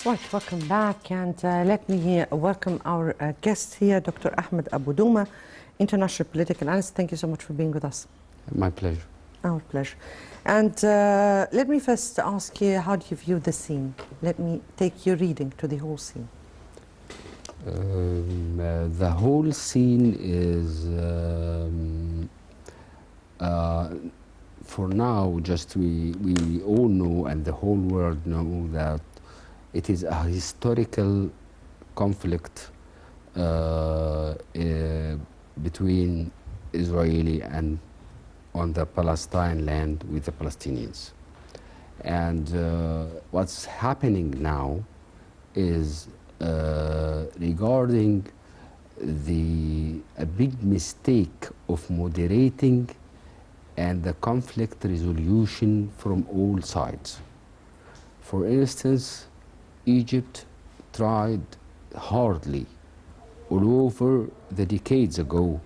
Right, welcome back, and let me welcome our guest here, Dr. Ahmed Abu Douma, international political analyst. Thank you so much for being with us. My pleasure. Our pleasure. And let me first ask you, how do you view the scene? Let me take your reading to the whole scene. The whole scene is, for now, just we all know, and the whole world know, that it is a historical conflict between Israeli and on the Palestine land with the Palestinians. And what's happening now is regarding a big mistake of moderating and the conflict resolution from all sides. For instance, Egypt tried hardly all over the decades ago,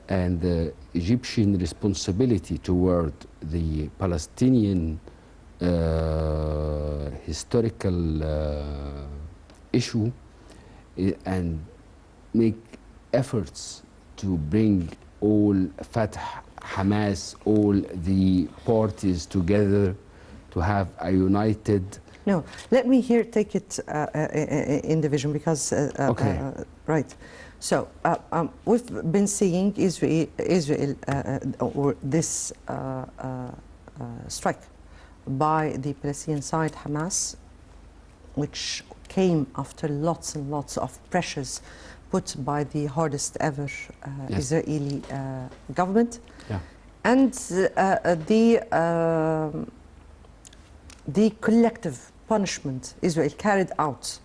and the Egyptian responsibility toward the Palestinian historical issue and make efforts to bring all Fatah, Hamas, all the parties together to have a united. No, let me here take it in division because, Okay. Right. So we've been seeing Israel or this strike by the Palestinian side, Hamas, which came after lots and lots of pressures put by the hardest ever Yes. Israeli government. Yeah. And the collective punishment Israel carried out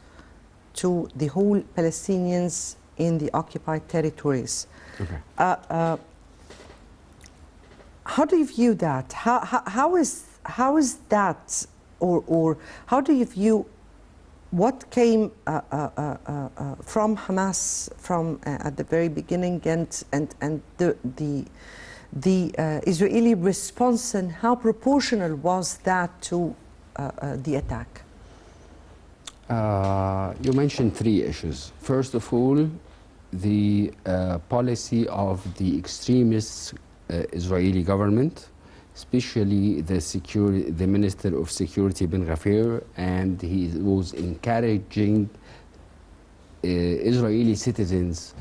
to the whole Palestinians in the occupied territories. Okay. How do you view that? How is that, or how do you view what came from Hamas from at the very beginning, and the Israeli response, and how proportional was that to the attack? You mentioned three issues. First of all, the policy of the extremist Israeli government, especially the Minister of Security Ben Gvir, and he was encouraging Israeli citizens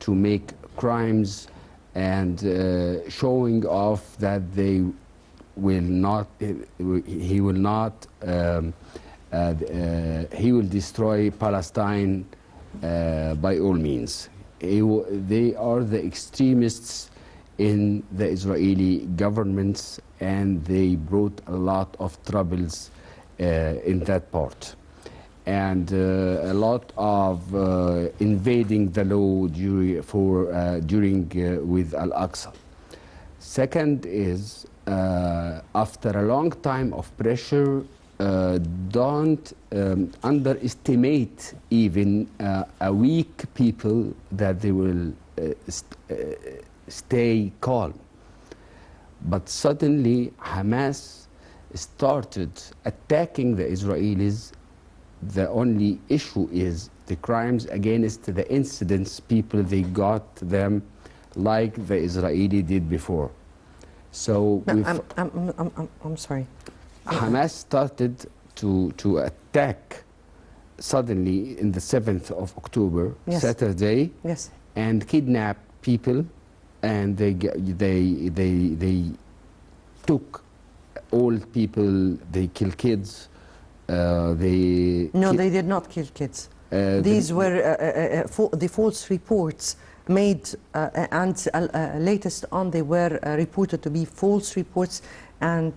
to make crimes and showing off that they will not, he will destroy Palestine by all means. They are the extremists in the Israeli governments, and they brought a lot of troubles in that part. And a lot of invading the law during with Al-Aqsa. Second is, after a long time of pressure, don't underestimate even a weak people that they will stay calm. But suddenly Hamas started attacking the Israelis. The only issue is the crimes against the incidents people, they got them like the Israeli did before. So No, I'm sorry. Hamas started to attack suddenly in the 7th of October, Yes. Saturday, Yes. and kidnap people, and they took old people, they kill kids, No, they did not kill kids. These were the false reports made, and latest on they were reported to be false reports, and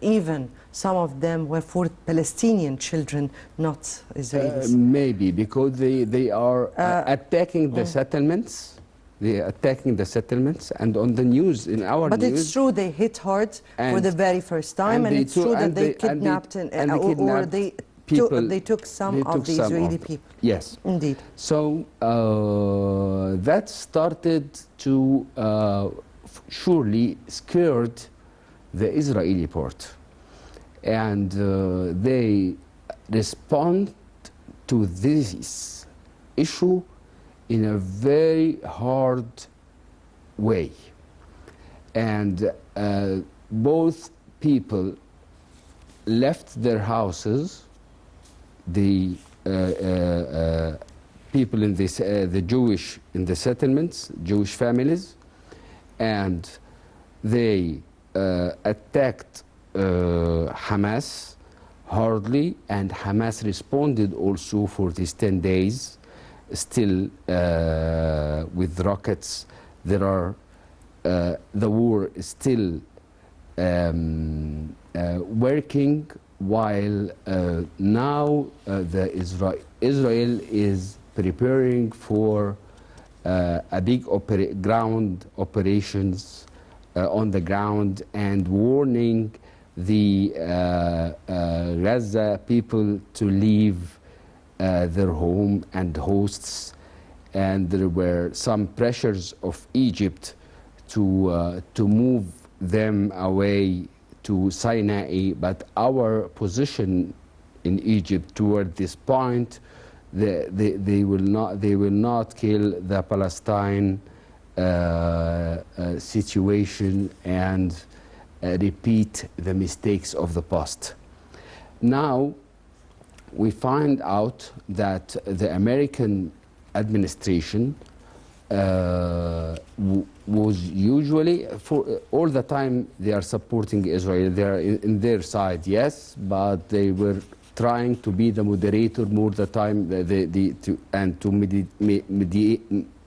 even some of them were for Palestinian children, not Israelis. Maybe because they are attacking the settlements. They are attacking the settlements, and on the news, in our But news, it's true they hit hard for And- the very first time, and they it's took- true that and they they- and they- kidnapped and they or kidnapped they took some they of took the some Israeli of them. people. Yes. Indeed. So that started to surely scared the Israeli part, and they respond to this issue in a very hard way. And both people left their houses, the people in this, the Jewish in the settlements, Jewish families, and they attacked Hamas hardly, and Hamas responded also for these 10 days, still with rockets. There are, the war is still working, while now Israel is preparing for a big ground operations on the ground, and warning the Gaza people to leave their home and hosts. And there were some pressures of Egypt to move them away to Sinai, but our position in Egypt toward this point, they will not kill the Palestine situation and repeat the mistakes of the past. Now we find out that the American administration was usually, for all the time, they are supporting Israel. They are in their side, yes, but they were trying to be the moderator more the time,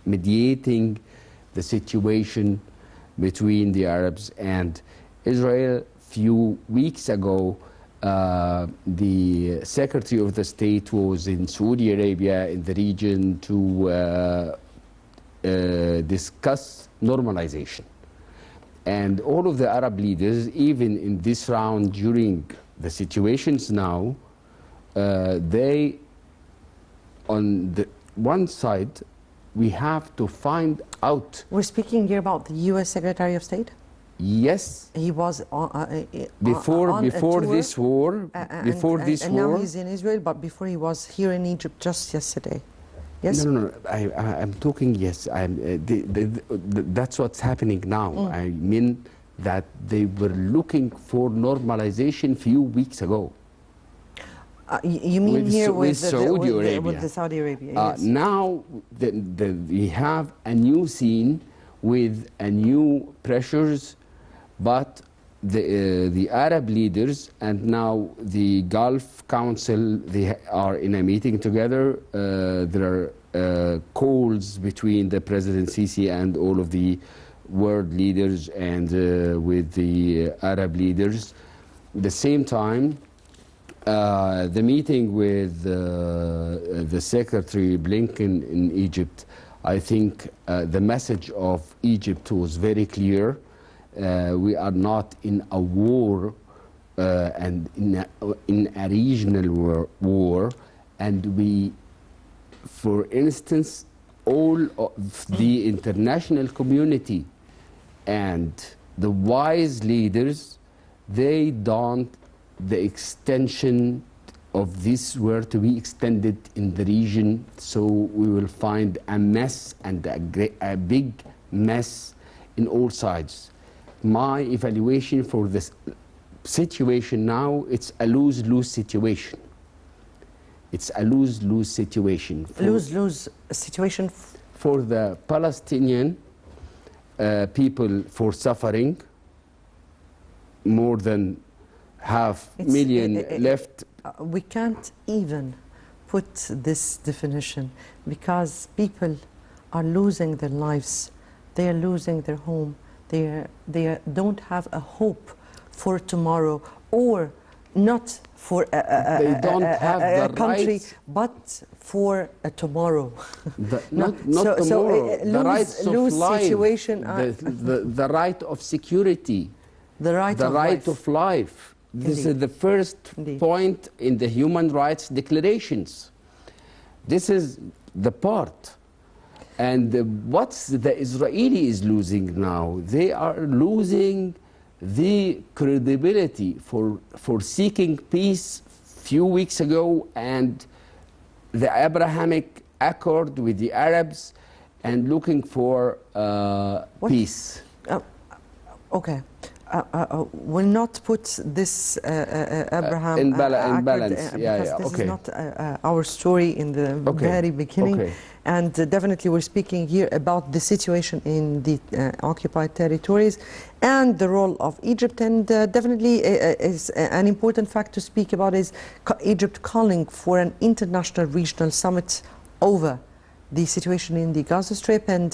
mediating the situation between the Arabs and Israel. Few weeks ago, the Secretary of the State was in Saudi Arabia, in the region, to discuss normalization. And all of the Arab leaders, even in this round during the situations now, they, on the one side, we have to find out. We're speaking here about the U.S. Secretary of State? Yes. He was before this war, and now he's in Israel, but before he was here in Egypt just yesterday. Yes? No. I'm talking, yes. That's what's happening now. I mean that they were looking for normalization few weeks ago. You mean here with Saudi Arabia. With the Saudi Arabia, yes. Now we have a new scene with a new pressures, but the Arab leaders and now the Gulf Council, they are in a meeting together. There are calls between the President Sisi and all of the world leaders and with the Arab leaders. At the same time, the meeting with the Secretary Blinken in Egypt, I think the message of Egypt was very clear. We are not in a war and in a regional war, and we, for instance, all of the international community and the wise leaders, they don't the extension of this war to be extended in the region, so we will find a mess and a big mess in all sides. My evaluation for this situation now, it's a lose-lose situation. It's a lose-lose situation. Lose-lose situation? For the Palestinian people, for suffering, more than $500,000 left. We can't even put this definition, because people are losing their lives, they are losing their home, they don't have a hope for tomorrow, or not for they don't have a the country, rights, but for a tomorrow. Not tomorrow. The rights of life, situation, the right of security, the right of life. This Indeed. is the first Indeed. point in the human rights declarations. This is the part. And what the Israeli is losing now, they are losing the credibility for seeking peace few weeks ago, and the Abrahamic Accord with the Arabs, and looking for peace. Okay. Will not put this Abraham in Accord, balance. because this okay. is not our story in the very beginning. Okay. And definitely we're speaking here about the situation in the occupied territories and the role of Egypt. And definitely is an important fact to speak about is Egypt calling for an international regional summit over the situation in the Gaza Strip, and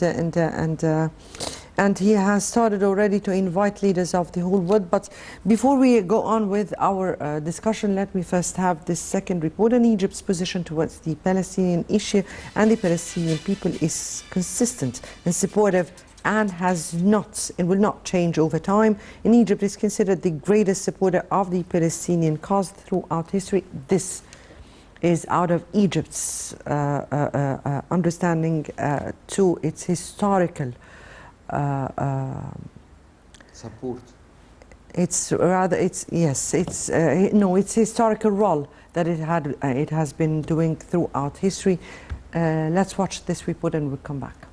he has started already to invite leaders of the whole world. But before we go on with our discussion, let me first have this second report on Egypt's position towards the Palestinian issue, and the Palestinian people is consistent and supportive, and has not and will not change over time. And Egypt is considered the greatest supporter of the Palestinian cause throughout history. This is out of Egypt's understanding to its historical support. It's rather, it's historical role that it has been doing throughout history. Let's watch this report and we'll come back.